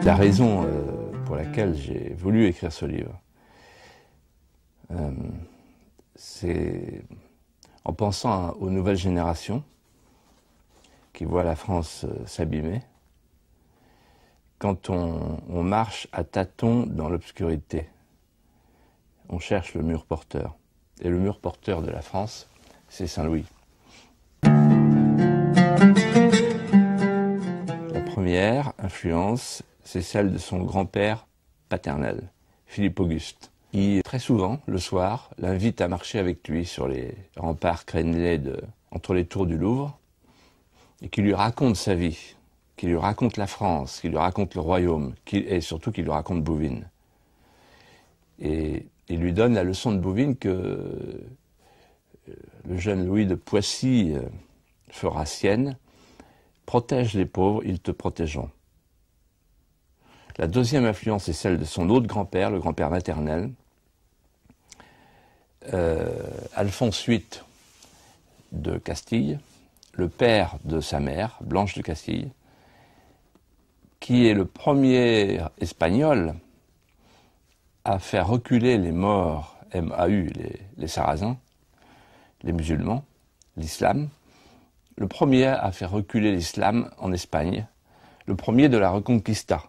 La raison pour laquelle j'ai voulu écrire ce livre, c'est en pensant aux nouvelles générations qui voient la France s'abîmer, quand on marche à tâtons dans l'obscurité. On cherche le mur porteur. Et le mur porteur de la France, c'est Saint-Louis. La première influence, c'est celle de son grand-père paternel, Philippe Auguste, qui très souvent, le soir, l'invite à marcher avec lui sur les remparts crénelés entre les tours du Louvre, et qui lui raconte sa vie, qui lui raconte la France, qui lui raconte le royaume, et surtout qui lui raconte Bouvines. Et il lui donne la leçon de Bouvines que le jeune Louis de Poissy fera sienne. Protège les pauvres, ils te protégeront. La deuxième influence est celle de son autre grand-père, le grand-père maternel, Alphonse VIII de Castille, le père de sa mère, Blanche de Castille, qui est le premier espagnol à faire reculer les Maures, MAU, les Sarrasins, les musulmans, l'islam, le premier à faire reculer l'islam en Espagne, le premier de la Reconquista,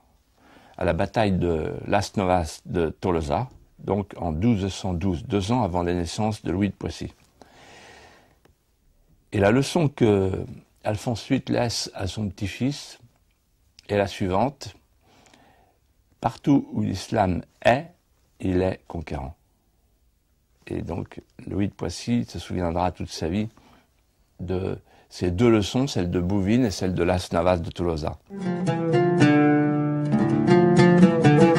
à la bataille de Las Novas de Tolosa, donc en 1212, 2 ans avant la naissance de Louis de Poissy. Et la leçon que Alphonse VIII laisse à son petit-fils est la suivante: partout où l'islam est, il est conquérant. Et donc Louis de Poissy se souviendra toute sa vie de ces deux leçons, celle de Bouvines et celle de Las Navas de Tolosa.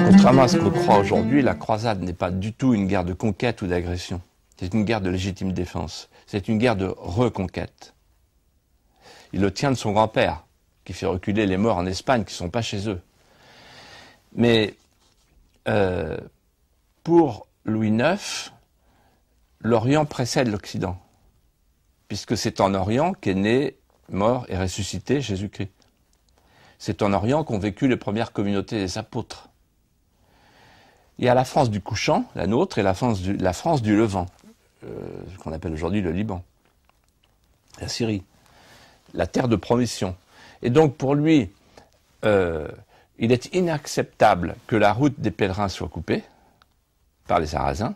Contrairement à ce qu'on croit aujourd'hui, la croisade n'est pas du tout une guerre de conquête ou d'agression. C'est une guerre de légitime défense. C'est une guerre de reconquête. Il le tient de son grand-père, qui fait reculer les Maures en Espagne, qui ne sont pas chez eux. Mais pour Louis IX, l'Orient précède l'Occident, puisque c'est en Orient qu'est né, mort et ressuscité Jésus-Christ. C'est en Orient qu'ont vécu les premières communautés des apôtres. Il y a la France du couchant, la nôtre, et la France du Levant, ce qu'on appelle aujourd'hui le Liban, la Syrie, la terre de promission. Et donc pour lui, il est inacceptable que la route des pèlerins soit coupée par les Sarrasins.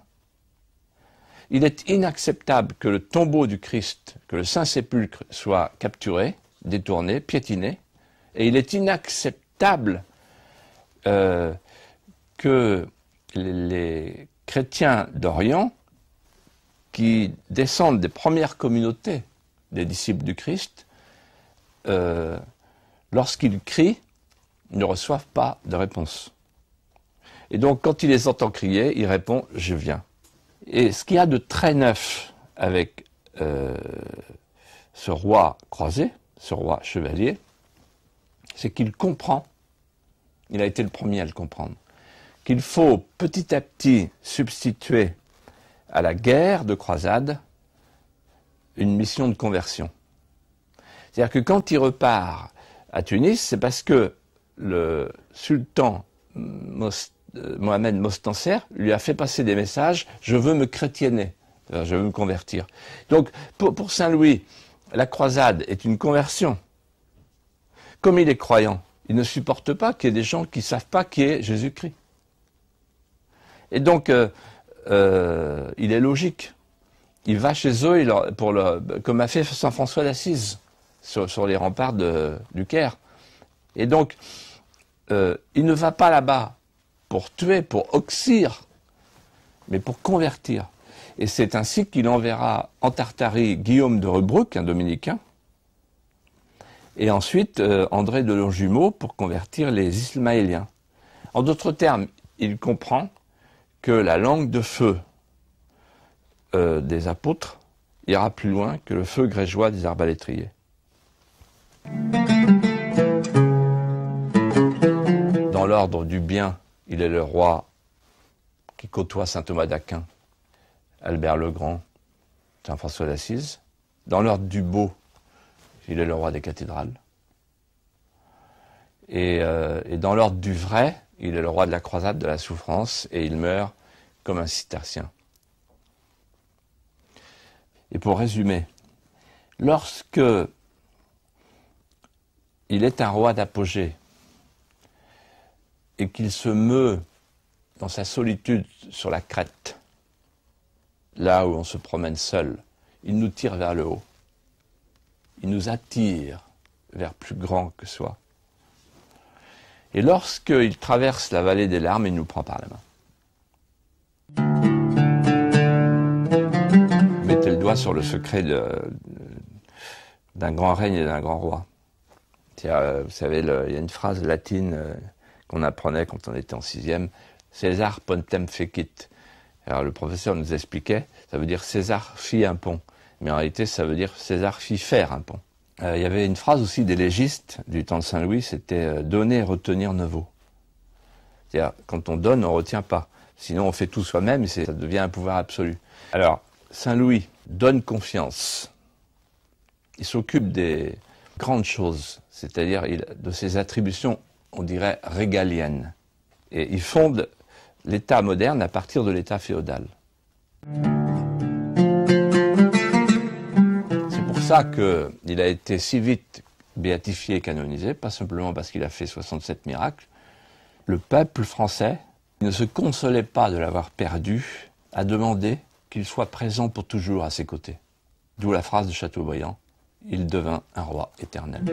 Il est inacceptable que le tombeau du Christ, que le Saint-Sépulcre soit capturé, détourné, piétiné. Et il est inacceptable que les chrétiens d'Orient, qui descendent des premières communautés des disciples du Christ, lorsqu'ils crient, ne reçoivent pas de réponse. Et donc, quand il les entend crier, il répond « Je viens ». Et ce qu'il y a de très neuf avec ce roi croisé, ce roi chevalier, c'est qu'il comprend, il a été le premier à le comprendre, qu'il faut petit à petit substituer à la guerre de croisade une mission de conversion. C'est-à-dire que quand il repart à Tunis, c'est parce que le sultan Mohamed Mostanser lui a fait passer des messages « Je veux me chrétienner », je veux me convertir. Donc pour Saint-Louis, la croisade est une conversion. Comme il est croyant, il ne supporte pas qu'il y ait des gens qui ne savent pas qui est Jésus-Christ. Et donc, il est logique. Il va chez eux, comme a fait Saint François d'Assise, sur les remparts du Caire. Et donc, il ne va pas là-bas pour tuer, pour oxyre, mais pour convertir. Et c'est ainsi qu'il enverra en Tartarie Guillaume de Rebruck, un dominicain, et ensuite André de Longjumeau pour convertir les Ismaéliens. En d'autres termes, il comprend que la langue de feu des apôtres ira plus loin que le feu grégeois des arbalétriers. Dans l'ordre du bien, il est le roi qui côtoie saint Thomas d'Aquin, Albert le Grand, saint François d'Assise. Dans l'ordre du beau, il est le roi des cathédrales. Et dans l'ordre du vrai, il est le roi de la croisade, de la souffrance, et il meurt comme un cistercien. Et pour résumer, lorsque il est un roi d'apogée et qu'il se meut dans sa solitude sur la crête, là où on se promène seul, il nous tire vers le haut. Il nous attire vers plus grand que soi. Et lorsqu'il traverse la vallée des larmes, il nous prend par la main. Mettez le doigt sur le secret d'un grand règne et d'un grand roi. Vous savez, il y a une phrase latine qu'on apprenait quand on était en 6e, « César pontem fecit ». Alors le professeur nous expliquait, ça veut dire « César fit un pont ». Mais en réalité, ça veut dire « César fit faire un pont ». Il y avait une phrase aussi des légistes du temps de Saint-Louis, c'était « donner et retenir ne vaut ». C'est-à-dire, quand on donne, on ne retient pas. Sinon, on fait tout soi-même et ça devient un pouvoir absolu. Alors, Saint-Louis donne confiance. Il s'occupe des grandes choses, c'est-à-dire de ses attributions, on dirait, régaliennes. Et il fonde l'État moderne à partir de l'État féodal. C'est pour ça qu'il a été si vite béatifié et canonisé, pas simplement parce qu'il a fait 67 miracles. Le peuple français ne se consolait pas de l'avoir perdu, a demandé qu'il soit présent pour toujours à ses côtés. D'où la phrase de Chateaubriand, « Il devint un roi éternel ».